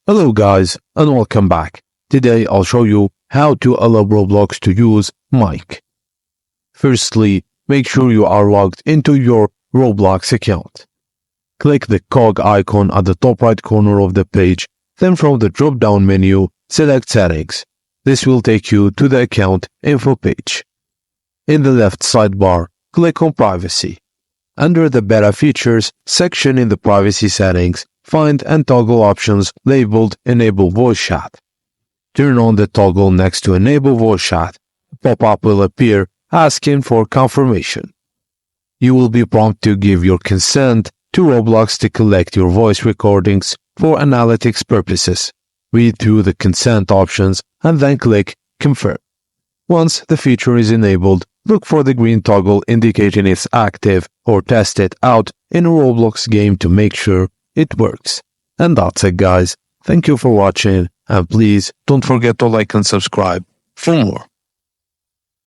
Hello guys and welcome back. Today I'll show you how to allow Roblox to use mic. Firstly, make sure you are logged into your Roblox account. Click the cog icon at the top right corner of the page, then from the drop-down menu, select Settings. This will take you to the account info page. In the left sidebar, click on Privacy. Under the Beta Features section in the Privacy settings, find and toggle options labeled Enable Voice Chat. Turn on the toggle next to Enable Voice Chat. A pop-up will appear asking for confirmation. You will be prompted to give your consent to Roblox to collect your voice recordings for analytics purposes. Read through the consent options and then click Confirm. Once the feature is enabled, look for the green toggle indicating it's active or test it out in a Roblox game to make sure it works. And that's it guys. Thank you for watching and please don't forget to like and subscribe for more.